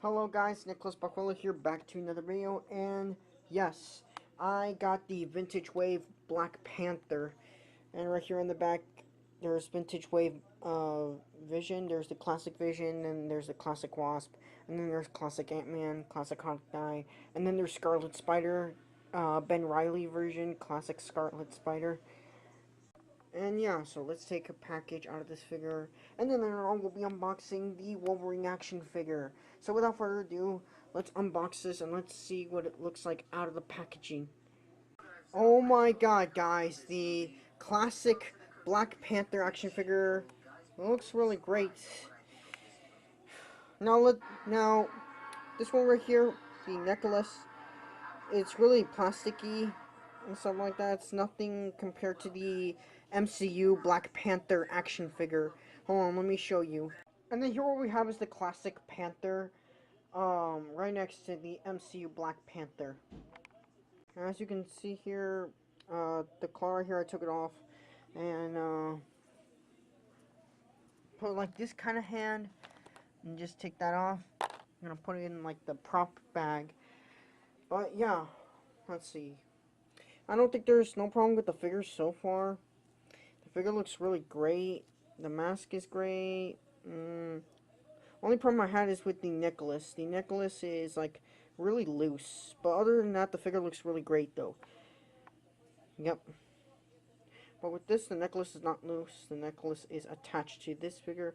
Hello guys, Nicholas Pajuelo here, back to another video, and yes, I got the Vintage Wave Black Panther, and right here in the back, there's Vintage Wave Vision, there's the Classic Vision, and there's the Classic Wasp, and then there's Classic Ant-Man, Classic Hawkeye, and then there's Scarlet Spider, Ben Reilly version, Classic Scarlet Spider. And yeah, so let's take a package out of this figure, and then later on we'll be unboxing the Wolverine action figure. So without further ado, let's unbox this and let's see what it looks like out of the packaging. Oh my god, guys, the classic Black Panther action figure looks really great. Now this one right here, the necklace, it's really plasticky and something like that. It's nothing compared to the MCU Black Panther action figure. Hold on, let me show you. And then here what we have is the classic Panther, right next to the MCU Black Panther. And as you can see here, the claw right here, I took it off and put like this kind of hand and just take that off. I'm gonna put it in like the prop bag. But yeah, let's see. I don't think there's no problem with the figure so far. The figure looks really great. The mask is great. Only problem I had is with the necklace. The necklace is like really loose. But other than that, the figure looks really great though. Yep. But with this, the necklace is not loose. The necklace is attached to this figure.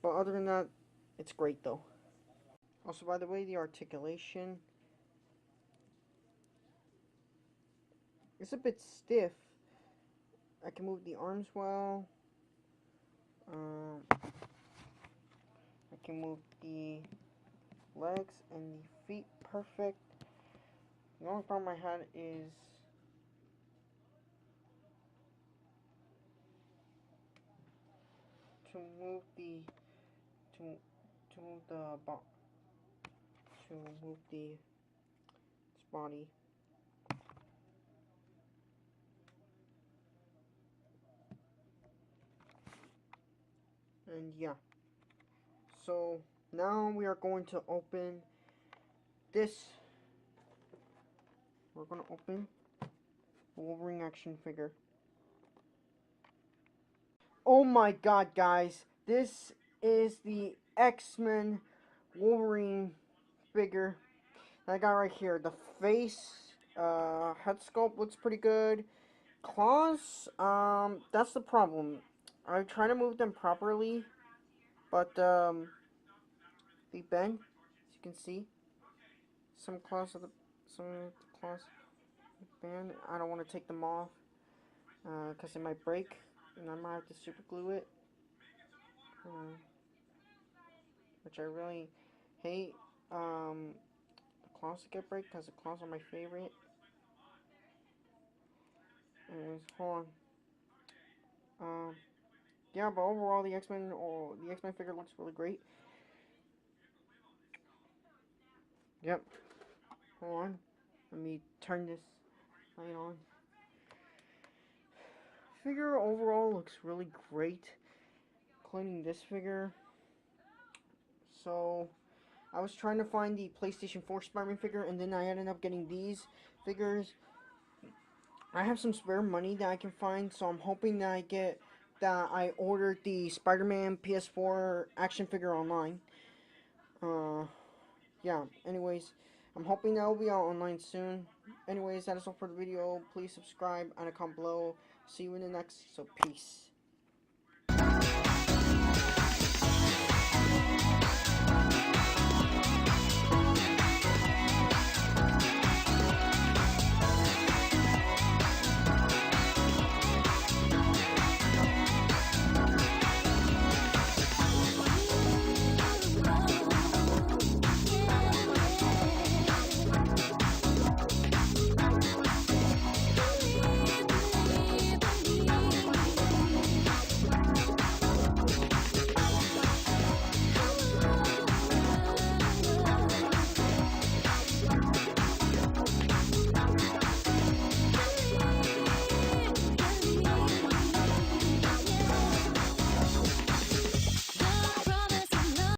But other than that, it's great though. Also, by the way, the articulation is a bit stiff. I can move the arms well. I can move the legs and the feet perfect. The only problem I had is to move the to to move the to move the its body. And yeah. So now we are going to open this. We're going to open the Wolverine action figure. Oh my god, guys. This is the X-Men Wolverine figure that I got right here. The face, head sculpt looks pretty good. Claws, that's the problem. I try to move them properly, but, they bend, as you can see. Some claws bend. I don't want to take them off, because it might break, and I might have to super glue it. Which I really hate. The claws to get break because the claws are my favorite. Anyways, hold on. Yeah, but overall the X-Men figure looks really great. Yep. Hold on. Let me turn this light on. Figure overall looks really great, including this figure. So I was trying to find the PlayStation 4 Spider-Man figure, and then I ended up getting these figures. I have some spare money that I can find, so I'm hoping that I ordered the Spider-Man PS4 action figure online. Yeah, anyways, I'm hoping that will be out online soon. Anyways, that is all for the video. Please subscribe and comment below. See you in the next, so peace.